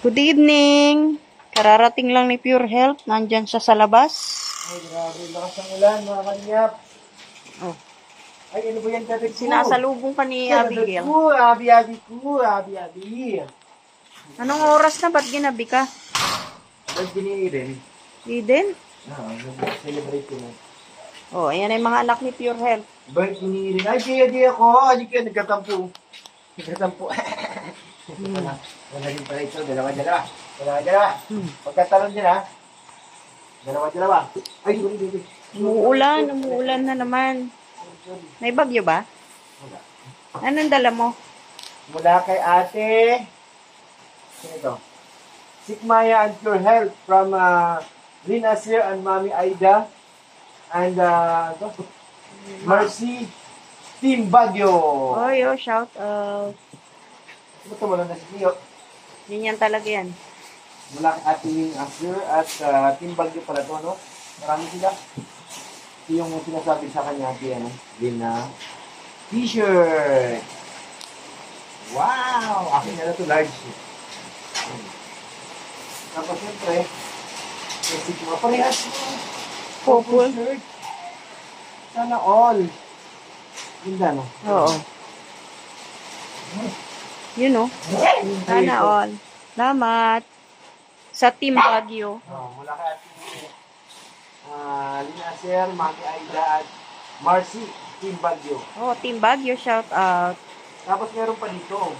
Good evening. Kararating lang ni Pure Health. Nandyan siya sa labas. Ay, grabe. Lakas ng ulan, mga kanyap. Oh. Ay, ano ba yan, tatay ko? Sinasalubong ka ni Abigail. Abi. Anong oras na? Ba't ginabi ka? Ba't giniirin? Eden? Nag-celebrate ko na. Oh, ayan ay mga anak ni Pure Health. Ba't giniirin? Ay, di ako. Ay, kaya nagkatampo. Wala rin pala ito. Dalawa. Pagkatalon din, ha? Dalawa. Ay, sorry. Umuulan na naman. May bagyo ba? Wala. Anong dala mo? Mula kay ate. Sino ito? Sikmaya and Pure Health from Lynn Asir and Mami Aida. And Mercy Team Baguio. Oy, shout out. Ito mo lang na si Leo. Ganyan talaga yan. Mula kay ate Lynn Asir at Team Baguio pala ito, no? Marami sila. Ito yung sinasabi sa kanya ate, ano? Lynn na t-shirt. Wow! Akin na ito large. Tapos siyempre, basic mo. Parehas mo. Purple. Shirt. Sana all. Ganda, no? Oo. Yun, no? Sana all. Salamat. Sa Team Baguio. Mula kay ate Lina Sir, Mami Aida at Marcy, Team Baguio. Oh, Team Baguio, shout out. Tapos meron pa dito.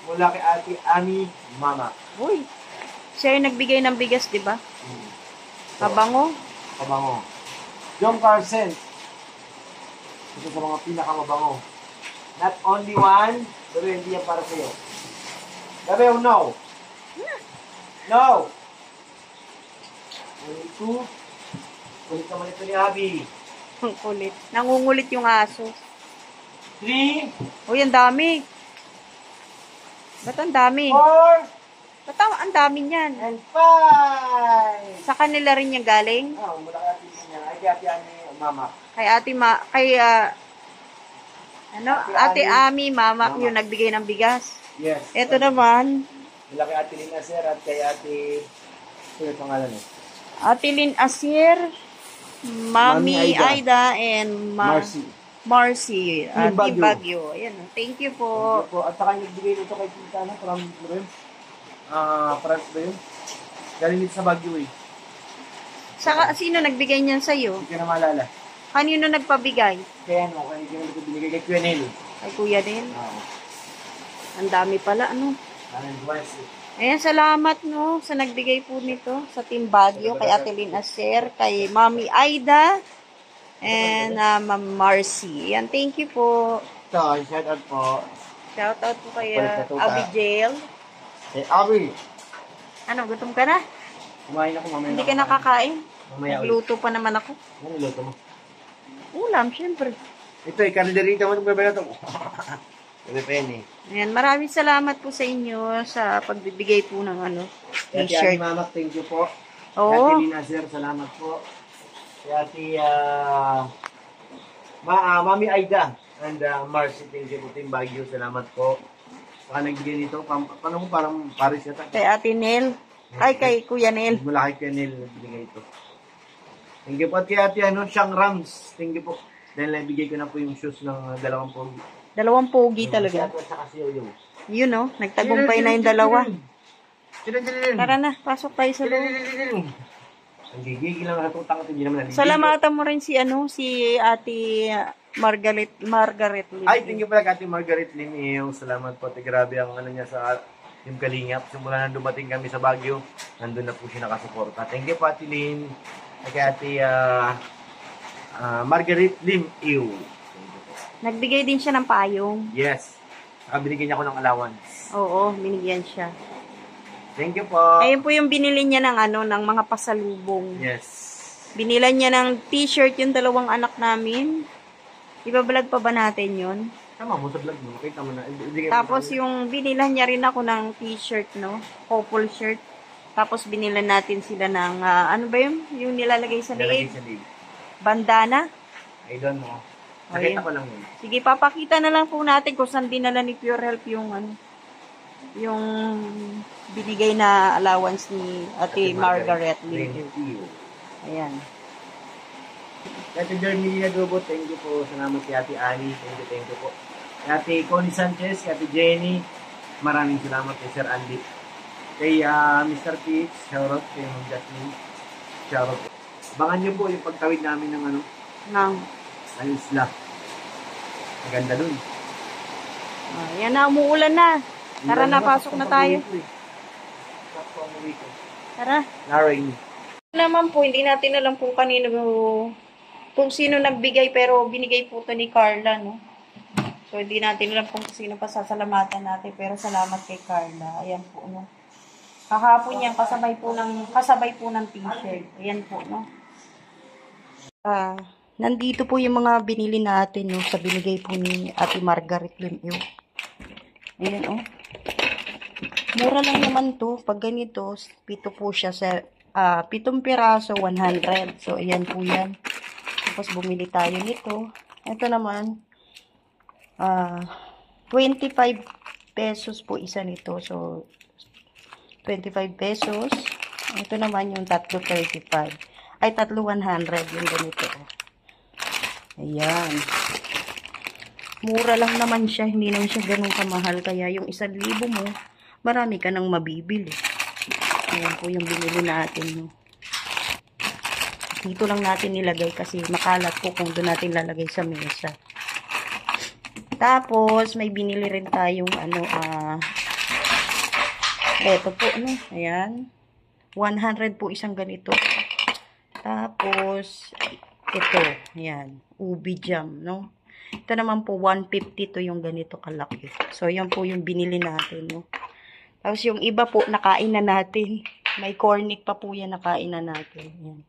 Mula kay ate Ami Mama. Uy, siya yung nagbigay ng bigas, di ba? Kabango. Kabango. John Carson. Ito sa mga pinakamabango. Not only one, pero hindi yan para sa'yo. Sabi mo, no. No. Only two. Kulit naman ito ni Abby. Ang kulit. Nangungulit yung aso. 3, Uy, ang dami. Ba't ang dami? 4, Ba't ang dami niyan? and 5. Sa kanila rin yung galing? Mula kay ate niya. Ay, kay ate Ani, Mama. Kay Ate Ami, Mama, yung nagbigay ng bigas. Yes. Ito naman, Mula kay ate Lina Sir at kay ate... Sino yung pangalan mo? Ate Lynn Asir, Mami Mami Aida, and Marcy. Team Team Baguio. Baguio. Ayan, thank you po. Opo. At saka yung nagbigay nito kay Tita, ano? From rin? France ba yun? Galing dito sa Baguio eh. Sino nagbigay niyan sa'yo? Hindi ka na maalala. Kanino nagpabigay? Kaya ano, kaya hindi ko binigay kay Kuya Nel. Kay Kuya din. Oo. Ang dami pala, ano? Ayan, salamat, no, sa nagbigay po nito sa Team Baguio, kay Ate Lynn Asir, kay Mami Aida, and Ma'am Marcy. Ayan, thank you po. Ito, shout out po. Shout out po kay Abigail. Abi! Ano, gutom ka na? Kumain ako mamaya. Hindi ka nakakain? Mamaya ulit. Nagluto pa naman ako. Ano niluto mo? Ulam, syempre. Ito, karderita mo itong bebela ito. Bebe Ayan, maraming salamat po sa inyo sa pagbibigay po ng Ate t-shirt. Mama, thank you po. Oo. Ate Lina Sir, salamat po. Ate Mami Aida and Marcy, thank you po. Team Baguio, salamat po. Saka nagbigay nito, paano mo parang Paris yata? Kay Ate Nel. Ay, kay Kuya Nel. Mula kay Kuya Nel, nagbigay ito. Thank you po. At kay Ate Siyang Rams, thank you po. Dahil nabigay ko na po yung shoes ng 2 pogi. 2 pogi talaga. At saka si Yoyo. Yun, no? Nagtagumpay na yung 2. Tara na, pasok tayo sa loob. Ang gigigil lang natutang at hindi naman naligil. Salamatan mo rin si Ate Margaret Lim. Ay, thank you pala kay Ate Margaret Lim. Salamat po. Grabe ang niya sa Team Kalingap. Simula nang dumating kami sa Baguio, nandun na po siya nakasuporta. Thank you po Ate Lynn. Kay Ate Margaret Lim. Nagbigay din siya ng payong. Yes. Binigyan niya ako ng allowance. Oo, binigyan siya. Thank you po. Ayun po yung binili niya ng mga pasalubong. Yes. Binilan niya ng t-shirt yung 2 anak namin. Ibablog pa ba natin yun? Tama mo sa vlog mo. Kita mo na. Tapos yung binilan niya rin ako ng t-shirt, no? Couple shirt. Tapos binilan natin sila ng, ano ba yun? Yung nilalagay sa leeg? Bandana? I don't know. Nakita ko lang yun. Sige, papakita na lang po natin kung saan dinala ni Pure Health yung yung binigay na allowance ni Ate Margaret Thank Lindo. you. Ayan. Ate Jeremy Adobo, thank you po. Salamat kay Ate Annie. Thank you po. Kay Ate Connie Sanchez, kay Ate Jenny. Maraming salamat kay Sir Andy. Kay Mr. Pitts, shoutout kay Ma'am Jasmine. Shoutout po. Abangan niyo po yung pagtawid namin ng Nang. ng isla. Maganda dun. Ayan na, umuulan na. Tara na, pasok na tayo. Tara. Naring. Naman po, hindi natin alam kung kanino, kung sino nagbigay, pero binigay po ito ni Carla, no? So, hindi natin alam kung sino pasasalamatan natin, pero salamat kay Carla. Ayan po, no? Kahapon yan, kasabay po ng t-shirt. Ayan po, no? Nandito po yung mga binili natin, no? Sa binigay po ni Ate Margaret Limyo. Ayan, oh. Mura lang naman to. Pag ganito, pito po siya sa 7 piraso, 100. So, ayan po yan. Tapos, bumili tayo nito. Ito naman, 25 pesos po isa nito. So, 25 pesos. Ito naman yung tatlo 35. Ay, tatlo 100 yung ganito. Ayan. Mura lang naman siya. Hindi naman siya ganun kamahal. Kaya yung 1,000 mo, marami ka nang mabibili. Ayan po yung binili natin. No? Dito lang natin nilagay kasi makalat po kung doon natin lalagay sa mesa. Tapos, may binili rin tayong eto po, ayan. 100 po isang ganito. Tapos, ito, ayan. Ubi jam, no? Ito naman po, 150 to yung ganito kalaki. So, yan po yung binili natin, no? Tapos, yung iba po, nakain na natin. May cornic pa po yan, nakain na natin. Ayan.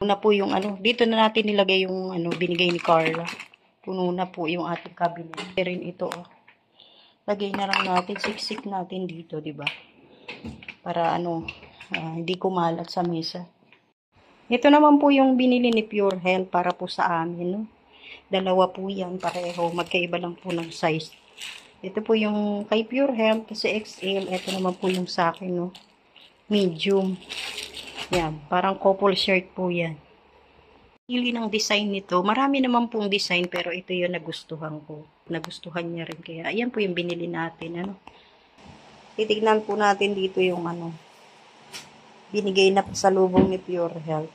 Una po yung dito na natin nilagay yung binigay ni Carla. Puno na po yung ating cabinet. Rin ito, oh. Lagay na lang natin, siksik natin dito, di ba? Para hindi kumalat sa mesa. Ito naman po yung binili ni Pure Health para po sa amin, no? Dalawa po yan, pareho. Magkaiba lang po ng size. Ito po yung kay Pure Health kasi XL. Ito naman po yung sa akin, no? Medium. Yan, parang couple shirt po yan. Pili ng design nito. Marami naman pong design pero ito yung nagustuhan ko. Nagustuhan niya rin. Kaya ayan po yung binili natin. Titignan po natin dito yung binigay na pasalubong ni Pure Health.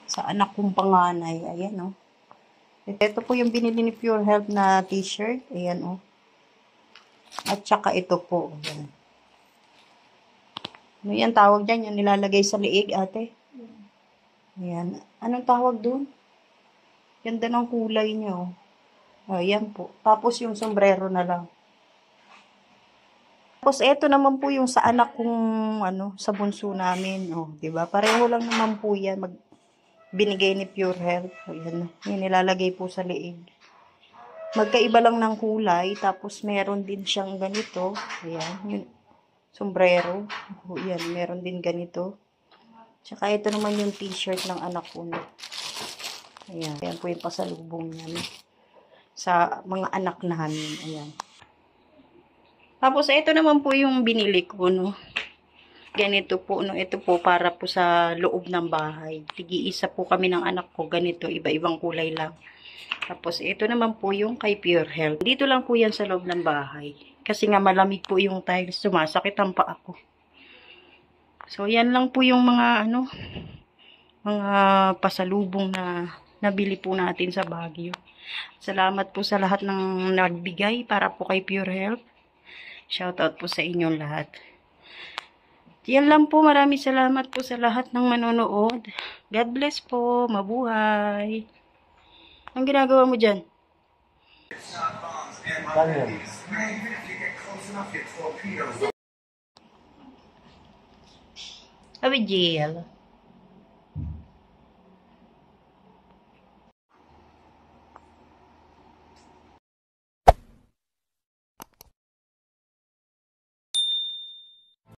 Sa anak kong panganay. Ayan, oh. Ito po yung binili ni Pure Health na t-shirt. Ayan, oh. At saka ito po. Ayan. Ano yan tawag dyan? Yung nilalagay sa liig, ate? Ayan. Anong tawag dun? Ganda ng kulay niya, oh. Ayan po. Tapos yung sombrero na lang. Tapos eto naman po yung sa anak kong sa bunso namin, oh, 'di ba? Pareho lang naman po 'yan binigay ni Pure Health. Ayan. Yung nilalagay po sa liig. Magkaiba lang ng kulay, tapos meron din siyang ganito. Ayan, yung sombrero. Oh, yan, meron din ganito. Tsaka ito naman yung t-shirt ng anak ko. Ayan, ayan po yung pasalubong niya. Sa mga anak namin. Ayan. Tapos, ito naman po yung binili ko, no. Ganito po, no. Ito po, para po sa loob ng bahay. Tigi-isa po kami ng anak ko. Ganito, iba-ibang kulay lang. Tapos, ito naman po yung kay Pure Health. Dito lang po yan sa loob ng bahay. Kasi nga malamig po yung tiles. Sumasakit ang paa ko. So, yan lang po yung mga, mga pasalubong na nabili po natin sa Baguio. Salamat po sa lahat ng nagbigay para po kay Pure Health. Shoutout po sa inyong lahat. Yan lang po. Maraming salamat po sa lahat ng manonood. God bless po. Mabuhay. Anong ginagawa mo dyan? Abigail.